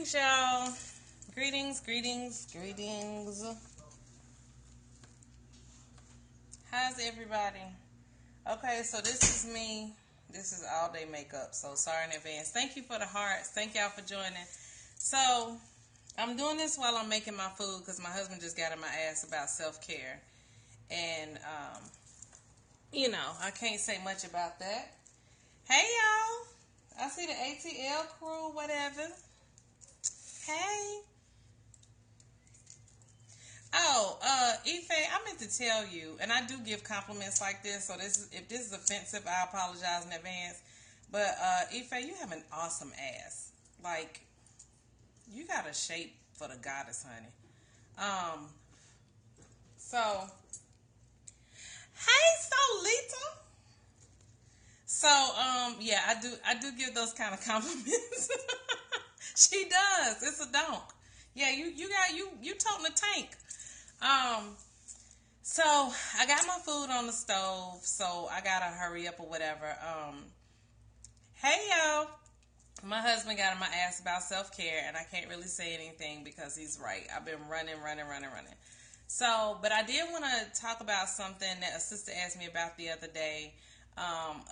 Greetings, y'all. Greetings. How's everybody? Okay, so this is me. This is all day makeup, so sorry in advance. Thank you for the hearts. Thank y'all for joining. So, I'm doing this while I'm making my food because my husband just got in my ass about self-care. And, I can't say much about that. Hey, y'all. I see the ATL crew, whatever. Hey. Oh, Ife, I meant to tell you, and I do give compliments like this, so if this is offensive, I apologize in advance. But, Ife, you have an awesome ass. Like, you got a shape for the goddess, honey. So, hey, Solita. So, yeah, I do give those kind of compliments. She does. It's a donk. Yeah, you toting the tank. So I got my food on the stove, so I gotta hurry up or whatever. Hey y'all. My husband got on my ass about self-care, and I can't really say anything because he's right. I've been running. So, but I did want to talk about something that a sister asked me about the other day,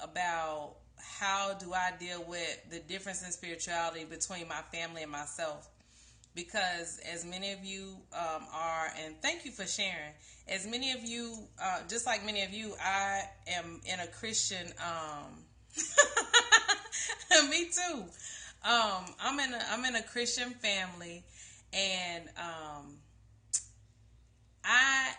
about how do I deal with the difference in spirituality between my family and myself. Because as many of you are, and thank you for sharing, as many of you, just like many of you, I am in a Christian, me too. I'm in a Christian family, and I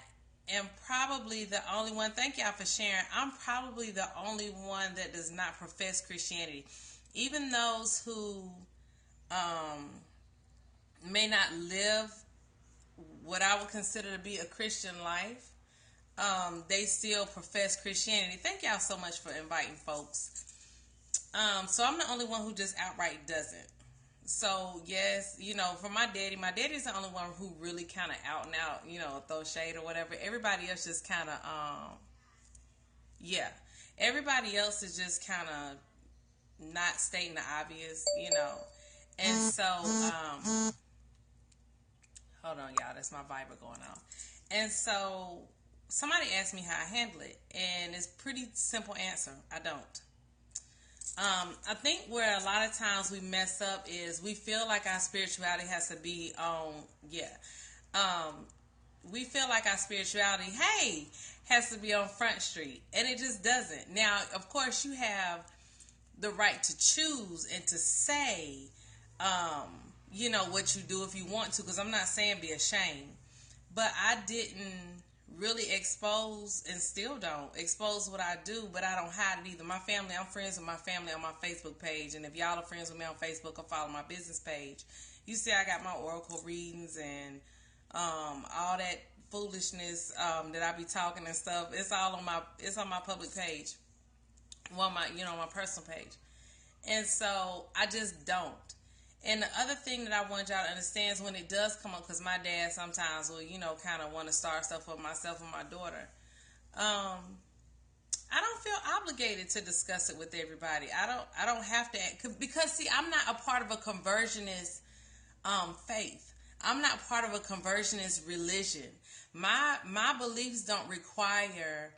am probably the only one, thank y'all for sharing, I'm probably the only one that does not profess Christianity. Even those who may not live what I would consider to be a Christian life, they still profess Christianity. Thank y'all so much for inviting folks. So I'm the only one who just outright doesn't. So yes, for my daddy's the only one who really kind of out and out, throw shade or whatever. Everybody else just kind of, yeah. Everybody else is just kind of not stating the obvious, And so, hold on, y'all. That's my Viber going on. And so, somebody asked me how I handle it, and it's a pretty simple answer. I don't. I think where a lot of times we mess up is we feel like our spirituality has to be on, we feel like our spirituality, has to be on Front Street, and it just doesn't. Now, of course, you have the right to choose and to say, what you do if you want to, because I'm not saying be ashamed, but I didn't really expose, and still don't expose what I do, but I don't hide it either. My family, I'm friends with my family on my Facebook page, and if y'all are friends with me on Facebook or follow my business page, you see I got my oracle readings and all that foolishness that I be talking and stuff. It's on my public page, my personal page. And so I just don't. And the other thing that I want y'all to understand is when it does come up, because my dad sometimes will, kind of want to start stuff with myself and my daughter. I don't feel obligated to discuss it with everybody. I don't have to, because see, I'm not a part of a conversionist faith. I'm not part of a conversionist religion. My beliefs don't require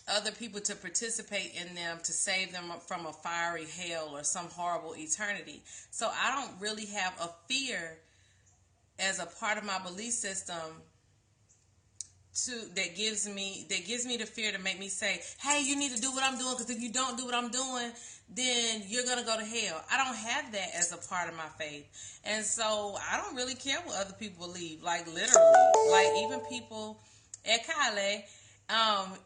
other people to participate in them to save them from a fiery hell or some horrible eternity. So I don't really have a fear as a part of my belief system that gives me the fear to make me say, hey, you need to do what I'm doing, because if you don't do what I'm doing, then you're going to go to hell. I don't have that as a part of my faith. And so I don't really care what other people believe, like literally. Like even people at Kale,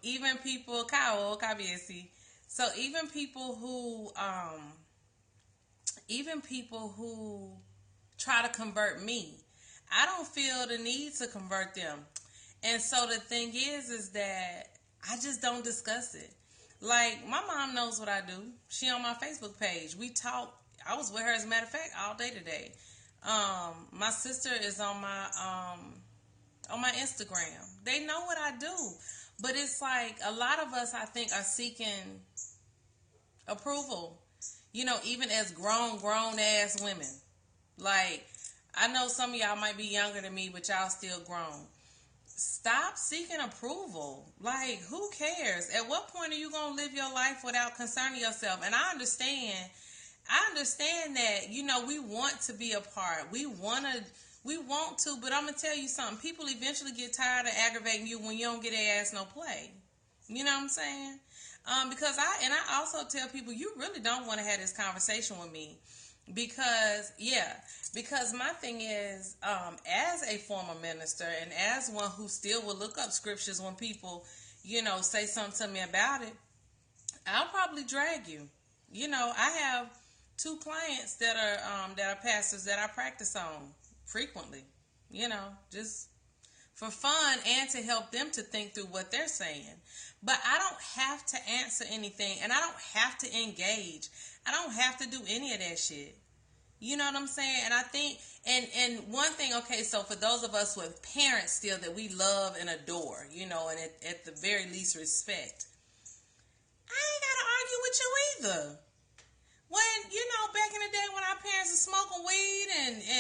even people, Kao, Kabiesi. So even people who try to convert me, I don't feel the need to convert them. And so the thing is that I just don't discuss it. Like, my mom knows what I do. She on my Facebook page. We talk. I was with her, as a matter of fact, all day today. My sister is on my Instagram. They know what I do. But it's like a lot of us, I think, are seeking approval. Even as grown ass women. Like, I know some of y'all might be younger than me, but y'all still grown. Stop seeking approval. Like, who cares? At what point are you going to live your life without concerning yourself? And I understand that, we want to be a part. We want to, but I'm going to tell you something. People eventually get tired of aggravating you when you don't get their ass no play. You know what I'm saying? Because I also tell people, you really don't want to have this conversation with me. Because my thing is, as a former minister and as one who still will look up scriptures when people, say something to me about it, I'll probably drag you. I have 2 clients that are pastors that I practice on frequently, just for fun and to help them to think through what they're saying. But I don't have to answer anything, and I don't have to engage. I don't have to do any of that shit. You know what I'm saying? And I think, and one thing, okay, so for those of us with parents still that we love and adore, and at the very least respect, I ain't got to argue with you either. When, back in the day when our parents were smoking weed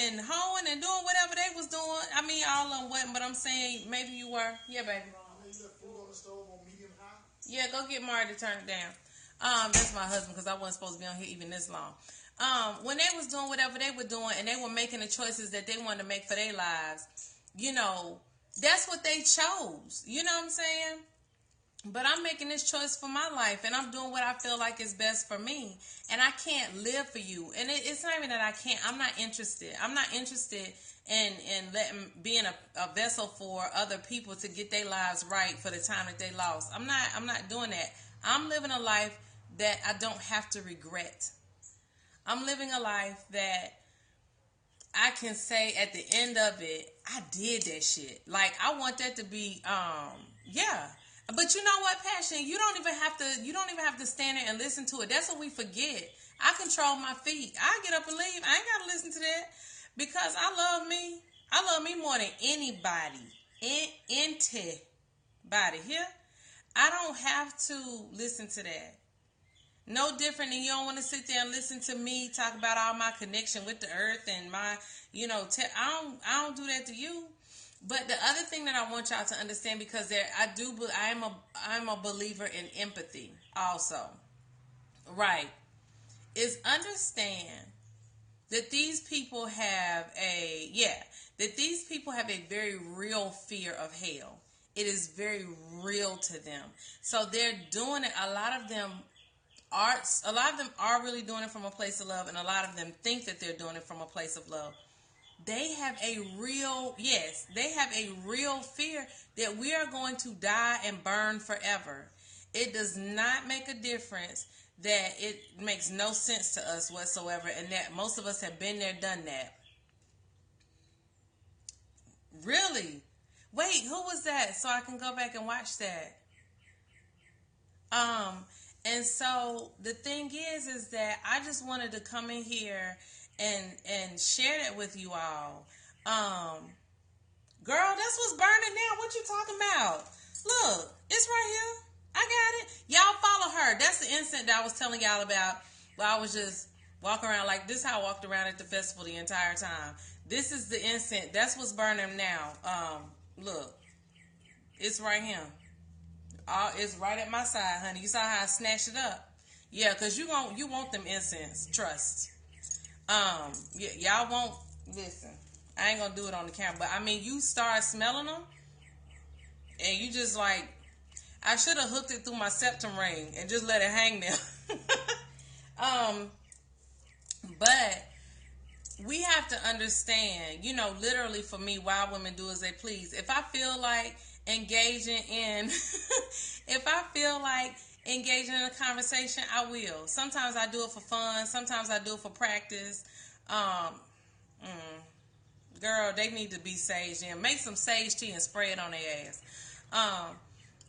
and hoeing and doing whatever they was doing, I mean, all of them wasn't, but I'm saying maybe you were. Yeah, baby. You left food on the stove on medium high? Yeah, go get Marty to turn it down. That's my husband, because I wasn't supposed to be on here even this long. When they was doing whatever they were doing and they were making the choices that they wanted to make for their lives, that's what they chose. You know what I'm saying? But I'm making this choice for my life, and I'm doing what I feel like is best for me. And I can't live for you. And it's not even that I can't. I'm not interested. I'm not interested in being a vessel for other people to get their lives right for the time that they lost. I'm not doing that. I'm living a life that I don't have to regret. I'm living a life that I can say at the end of it, I did that shit. Like, I want that to be, yeah. But you know what, Passion? You don't even have to stand there and listen to it. That's what we forget. I control my feet. I get up and leave. I ain't got to listen to that because I love me. I love me more than anybody. Anybody here. I don't have to listen to that. No different than you don't want to sit there and listen to me talk about all my connection with the earth and my, I don't do that to you. But the other thing that I want y'all to understand, because I'm a believer in empathy also, right, is understand that these people have a very real fear of hell. It is very real to them. So they're doing it. A lot of them are really doing it from a place of love, and a lot of them think that they're doing it from a place of love. They have a real fear that we are going to die and burn forever. It does not make a difference, that it makes no sense to us whatsoever, and that most of us have been there, done that. Really? Wait, who was that? So I can go back and watch that. And so the thing is that I just wanted to come in here and share that with you all. Girl, that's what's burning now. What you talking about? Look, it's right here. I got it. Y'all follow her. That's the incident that I was telling y'all about, where I was just walking around like this. How I walked around at the festival the entire time. This is the incense. That's what's burning now. Look, it's right here. It's right at my side, honey. You saw how I snatched it up? Yeah, because you want them incense. Trust. Y'all won't listen. I ain't gonna do it on the camera, but I mean, you start smelling them, and you just like, I should have hooked it through my septum ring and just let it hang there. But we have to understand, literally for me, wild women do as they please. If I feel like engaging in a conversation, I will. Sometimes I do it for fun. Sometimes I do it for practice. Girl, they need to be sage in. Make some sage tea and spray it on their ass.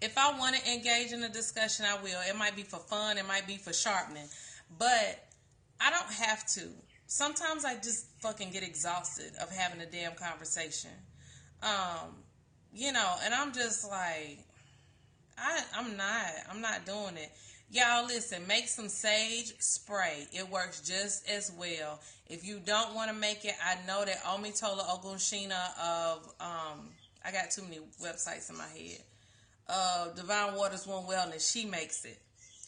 If I want to engage in a discussion, I will. It might be for fun. It might be for sharpening. But I don't have to. Sometimes I just fucking get exhausted of having a damn conversation. And I'm just like, I'm not doing it. Y'all listen, make some sage spray. It works just as well. If you don't want to make it, I know that Omitola Ogunshina of I got too many websites in my head. Divine Waters One Wellness, she makes it.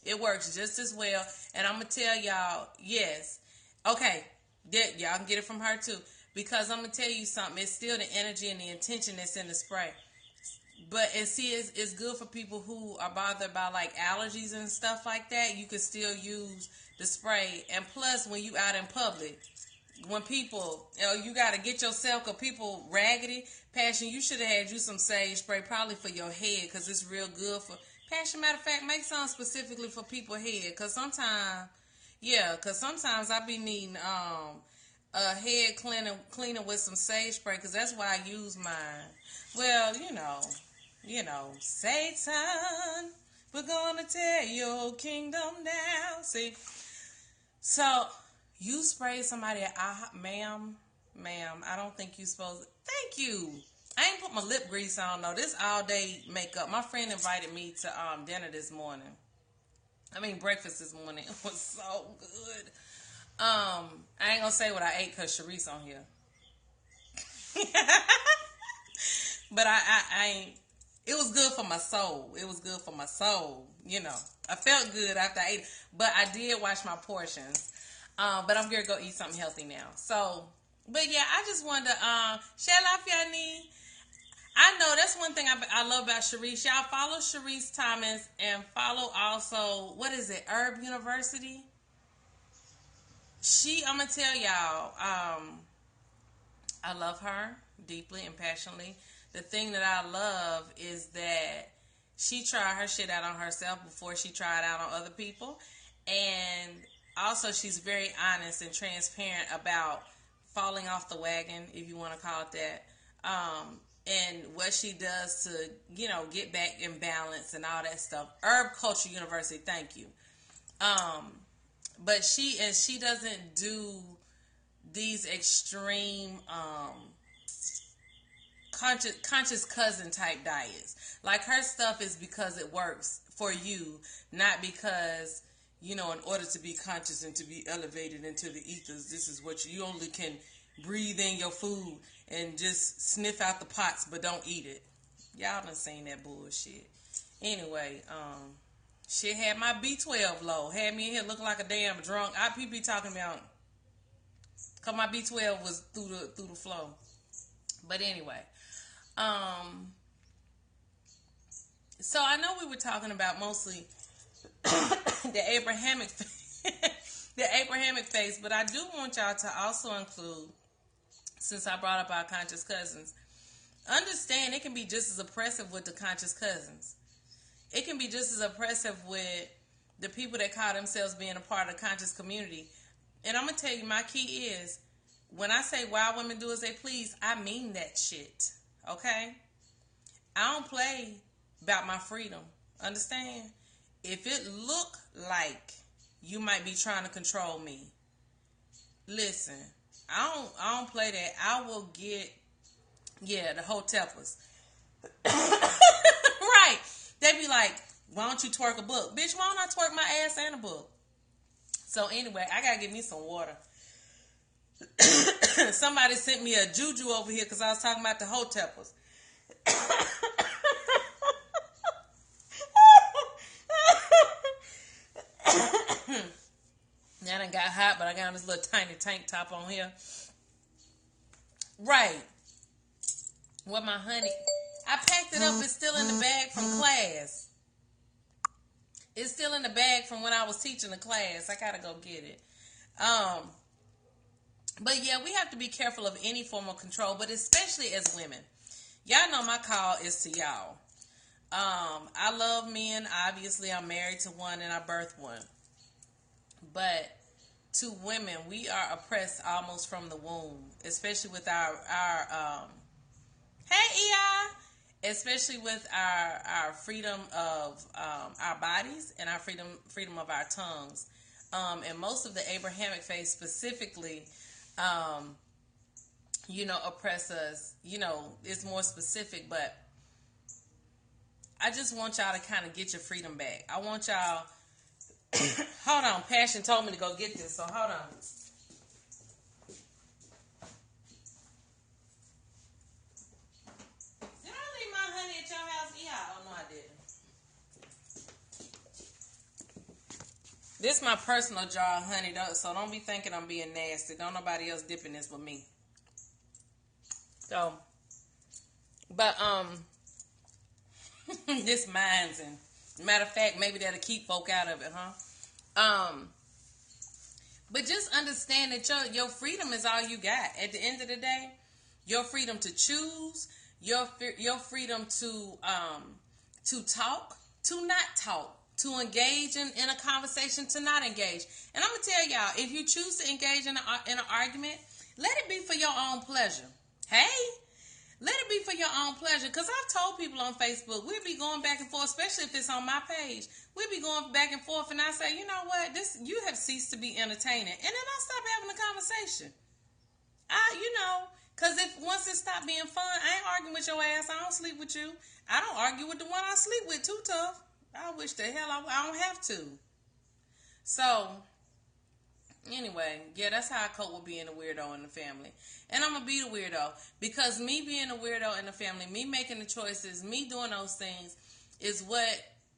It works just as well. And I'm gonna tell y'all, yes. Okay, y'all can get it from her too. Because I'm gonna tell you something, it's still the energy and the intention that's in the spray. But it's good for people who are bothered by like allergies and stuff like that. You can still use the spray. And plus, when you out in public, when people, you got to get yourself, because people raggedy. Passion, you should have had you some sage spray probably for your head, because it's real good for Passion. Matter of fact, make some specifically for people's head, because sometimes I be needing a head cleaner with some sage spray, because that's why I use mine. Well, Satan, we're gonna tear your kingdom down. See, so you spray somebody, ma'am, I don't think you supposed to. Thank you. I ain't put my lip grease on though. This all day makeup. My friend invited me to dinner this morning. Breakfast this morning. It was so good. I ain't gonna say what I ate because Sharice on here. But I ain't. It was good for my soul. It was good for my soul. I felt good after I ate it. But I did watch my portions. But I'm gonna go eat something healthy now. So, but yeah, I just wanted to share life, y'all need. I know that's one thing I love about Sharice. Y'all follow Sharice Thomas and follow also, what is it, Herb University? I'm gonna tell y'all, I love her deeply and passionately. The thing that I love is that she tried her shit out on herself before she tried out on other people. And also she's very honest and transparent about falling off the wagon, if you want to call it that. And what she does to, get back in balance and all that stuff. Herb Culture University, thank you. But she doesn't do these extreme conscious cousin type diets. Like, her stuff is because it works for you, not because, in order to be conscious and to be elevated into the ethers, this is what you only can breathe in your food and just sniff out the pots, but don't eat it. Y'all done seen that bullshit. Anyway, shit had my B12 low. Had me in here looking like a damn drunk. IPP talking about, cause my B12 was through the flow. But anyway, so I know we were talking about mostly the Abrahamic phase, but I do want y'all to also include, since I brought up our conscious cousins, understand it can be just as oppressive with the conscious cousins. It can be just as oppressive with the people that call themselves being a part of the conscious community. And I'm going to tell you, my key is, when I say wild women do as they please, I mean that shit. Okay? I don't play about my freedom. Understand? If it look like you might be trying to control me, listen, I don't play that. I will get, the hoteppers. Right. They be like, why don't you twerk a book? Bitch, why don't I twerk my ass and a book? So anyway, I gotta get me some water. Somebody sent me a juju over here because I was talking about the hoteppers. Now I done got hot, but I got this little tiny tank top on here. Right. What my honey... I packed it up. It's still in the bag from class. It's still in the bag from when I was teaching the class. I gotta go get it. But yeah, we have to be careful of any form of control, but especially as women. Y'all know my call is to y'all. I love men. Obviously, I'm married to one and I birthed one. But to women, we are oppressed almost from the womb, especially with our hey, EI! Especially with our freedom of our bodies and our freedom of our tongues. And most of the Abrahamic faith specifically, oppress us. It's more specific, but I just want y'all to kind of get your freedom back. I want y'all Hold on. Passion told me to go get this, so hold on. Did I leave my honey at your house? Yeah. Oh, no, I didn't. This is my personal jar of honey, though, so don't be thinking I'm being nasty. Don't nobody else dipping this but me. So, but, this mine's and matter of fact, maybe that'll keep folk out of it, huh? But just understand that your freedom is all you got. At the end of the day, your freedom to choose, your freedom to talk, to not talk, to engage in a conversation, to not engage. And I'm gonna tell y'all, if you choose to engage in an argument, let it be for your own pleasure. Hey. Let it be for your own pleasure. Because I've told people on Facebook, we'll be going back and forth, especially if it's on my page. We'll be going back and forth, and I say, you know what? You have ceased to be entertaining. And then I stop having a conversation. Because once it stopped being fun, I ain't arguing with your ass. I don't sleep with you. I don't argue with the one I sleep with too tough. I wish the hell I don't have to. So, anyway, yeah, that's how I cope with being a weirdo in the family. And I'm going to be the weirdo. Because me being a weirdo in the family, me making the choices, me doing those things is what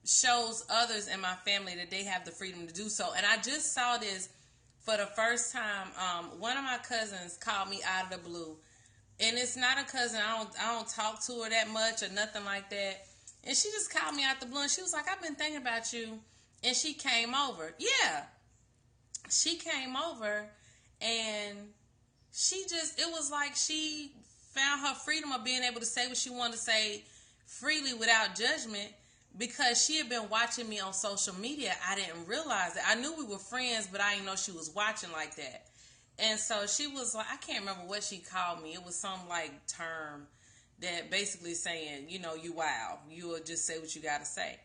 shows others in my family that they have the freedom to do so. And I just saw this for the first time. One of my cousins called me out of the blue. And it's not a cousin. I don't talk to her that much or nothing like that. And she just called me out the blue. And she was like, I've been thinking about you. And she came over. Yeah. She came over and it was like she found her freedom of being able to say what she wanted to say freely without judgment because she had been watching me on social media. I didn't realize it. I knew we were friends, but I didn't know she was watching like that. And so she was like, I can't remember what she called me. It was some like term that basically saying, you wow. You will just say what you got to say.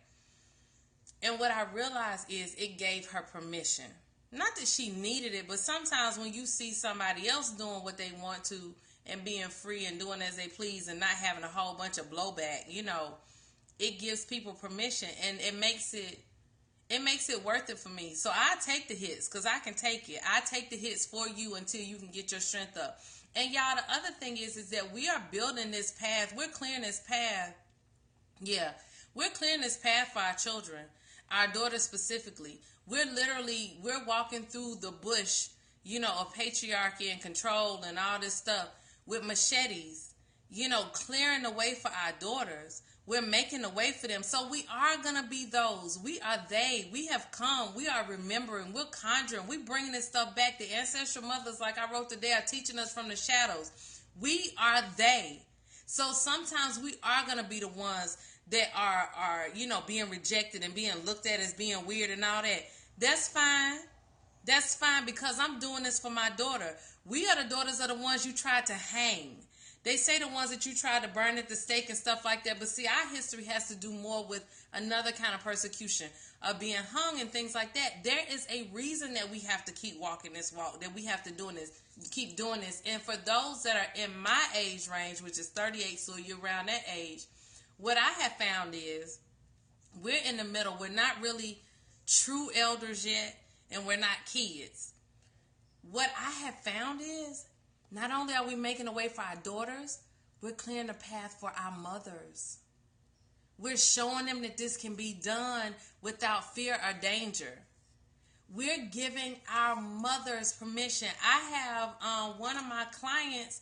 And what I realized is it gave her permission. Not that she needed it, but sometimes when you see somebody else doing what they want to and being free and doing as they please and not having a whole bunch of blowback, it gives people permission and it makes it worth it for me. So I take the hits because I can take it. I take the hits for you until you can get your strength up. And y'all, the other thing is that we are building this path. We're clearing this path. Yeah, we're clearing this path for our children, our daughters specifically. We're walking through the bush, of patriarchy and control and all this stuff with machetes, clearing the way for our daughters. We're making the way for them. So we are going to be those. We are they. We have come. We are remembering. We're conjuring. We're bringing this stuff back. The ancestral mothers, like I wrote today, are teaching us from the shadows. We are they. So sometimes we are going to be the ones that are being rejected and being looked at as being weird and all that. That's fine. That's fine because I'm doing this for my daughter. We are the daughters of the ones you tried to hang. They say the ones that you tried to burn at the stake and stuff like that. But see, our history has to do more with another kind of persecution of being hung and things like that. There is a reason that we have to keep walking this walk, that we have to keep doing this. And for those that are in my age range, which is 38, so you're around that age, what I have found is we're in the middle. We're not really true elders yet, and we're not kids. What I have found is not only are we making a way for our daughters, we're clearing the path for our mothers. We're showing them that this can be done without fear or danger. We're giving our mothers permission. I have one of my clients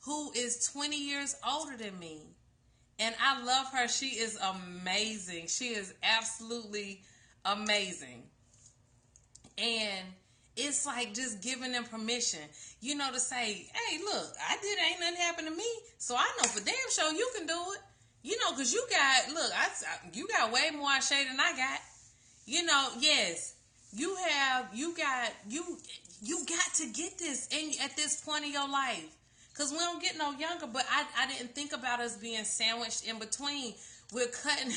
who is 20 years older than me. And I love her. She is amazing. She is absolutely amazing. And it's like just giving them permission, to say, hey, look, ain't nothing happened to me. So I know for damn sure you can do it. Because you got way more shade than I got. Yes, you got to get this at this point in your life. Because we don't get no younger, but I didn't think about us being sandwiched in between. We're cutting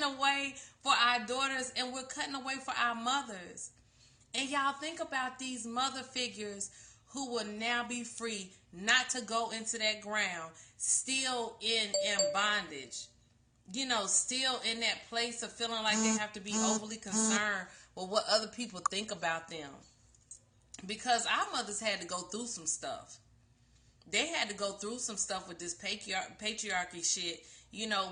away for our daughters and we're cutting away for our mothers. And y'all think about these mother figures who will now be free not to go into that ground, still in bondage. still in that place of feeling like they have to be overly concerned with what other people think about them. Because our mothers had to go through some stuff. They had to go through some stuff with this patriarchy shit,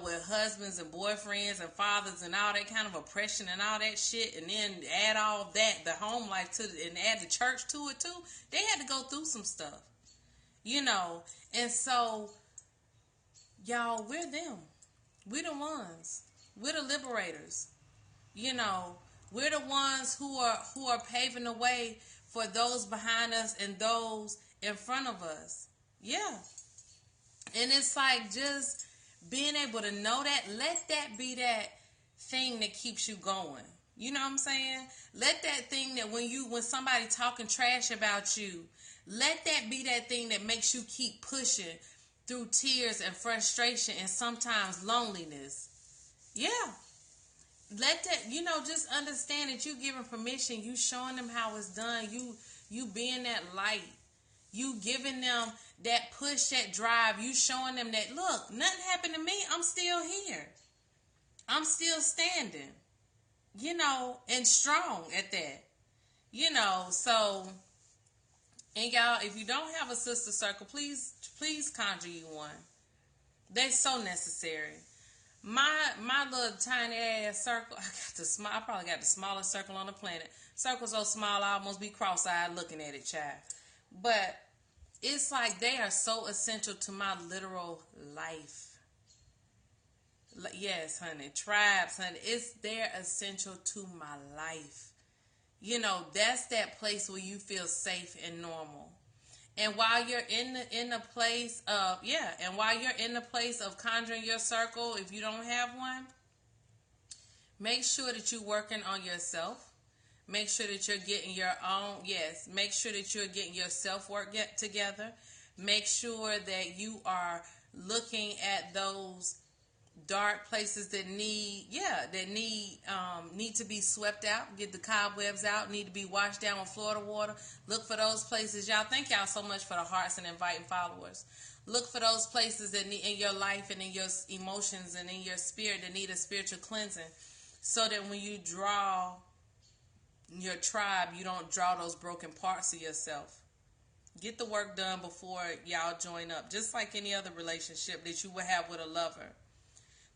with husbands and boyfriends and fathers and all that kind of oppression and all that shit, and then add all that, the home life and add the church to it too. They had to go through some stuff, and so, y'all, we're them. We're the ones. We're the liberators. We're the ones who are paving the way for those behind us and those in front of us. Yeah. And it's like just being able to know that, let that be that thing that keeps you going. You know what I'm saying? Let that thing that when somebody talking trash about you, let that be that thing that makes you keep pushing through tears and frustration and sometimes loneliness. Yeah. Let that, just understand that you giving permission, you showing them how it's done, you being that light, you giving them that push, that drive, you showing them that, look, nothing happened to me, I'm still here. I'm still standing, and strong at that. So, and y'all, if you don't have a sister circle, please conjure you one. They're so necessary. My little tiny ass circle, I probably got the smallest circle on the planet. Circle so small I almost be cross-eyed looking at it, child. But it's like they are so essential to my literal life. Yes, honey. Tribes, honey. They're essential to my life. That's that place where you feel safe and normal. And while you're in the place of conjuring your circle, if you don't have one, make sure that you're working on yourself. Make sure that you're getting make sure that you're getting your self-work together. Make sure that you are looking at those dark places that need to be swept out, get the cobwebs out, need to be washed down with Florida water. Look for those places. Y'all, thank y'all so much for the hearts and inviting followers. Look for those places that need, in your life and in your emotions and in your spirit, that need a spiritual cleansing, so that when you draw your tribe, you don't draw those broken parts of yourself. Get the work done before y'all join up, just like any other relationship that you would have with a lover.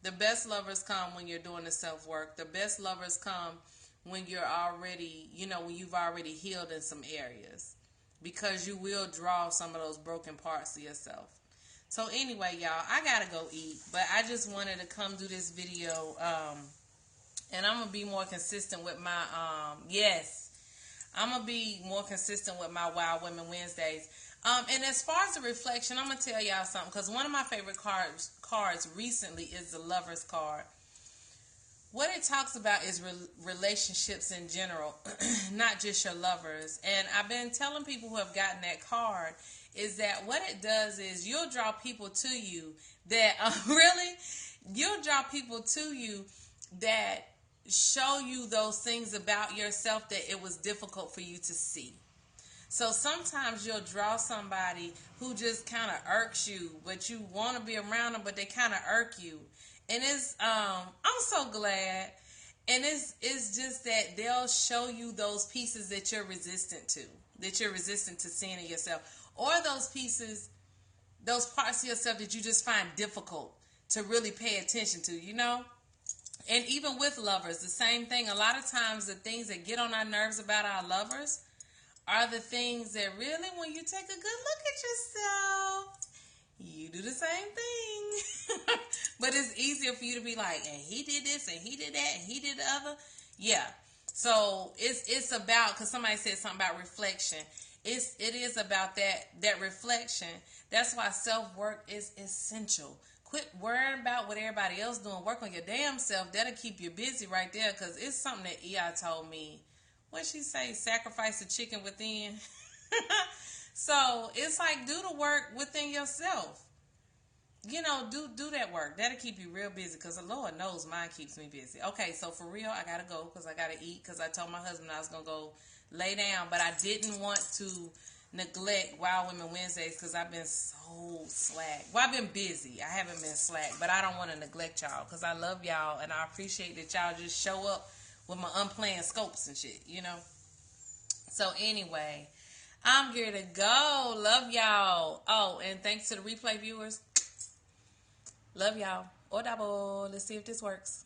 The best lovers come when you're doing the self-work. The best lovers come when you're already, when you've already healed in some areas. Because you will draw some of those broken parts of yourself. So anyway, y'all, I gotta go eat. But I just wanted to come do this video. And I'm going to be more consistent with my, I'm going to be more consistent with my Wild Women Wednesdays. And as far as the reflection, I'm going to tell y'all something, because one of my favorite cards recently is the Lover's card. What it talks about is relationships in general, not just your lovers. And I've been telling people who have gotten that card is that what it does is you'll draw people to you that, you'll draw people to you that show you those things about yourself that it was difficult for you to see. So sometimes you'll draw somebody who just kind of irks you, but you want to be around them, but they kind of irk you. And it's, I'm so glad. And it's just that they'll show you those pieces that you're resistant to seeing in yourself, or those pieces, those parts of yourself that you just find difficult to really pay attention to, And even with lovers, the same thing. A lot of times the things that get on our nerves about our lovers are the things that really, when you take a good look at yourself, you do the same thing. But it's easier for you to be like, and he did this, and he did that, and he did the other. Yeah. So it's about, because somebody said something about reflection. It is about that reflection. That's why self-work is essential. Quit worrying about what everybody else doing. Work on your damn self. That'll keep you busy right there, because it's something that EI told me. What'd she say? Sacrifice the chicken within. So it's like, do the work within yourself. Do that work. That'll keep you real busy, because the Lord knows mine keeps me busy. Okay, so for real, I got to go because I got to eat, because I told my husband I was going to go lay down, but I didn't want to neglect Wild Women Wednesdays because I've been so slack. Well, I've been busy. I haven't been slack, but I don't want to neglect y'all because I love y'all and I appreciate that y'all just show up with my unplanned scopes and shit, you know? So anyway, I'm here to go. Love y'all. Oh, and thanks to the replay viewers. Love y'all. Odabo. Let's see if this works.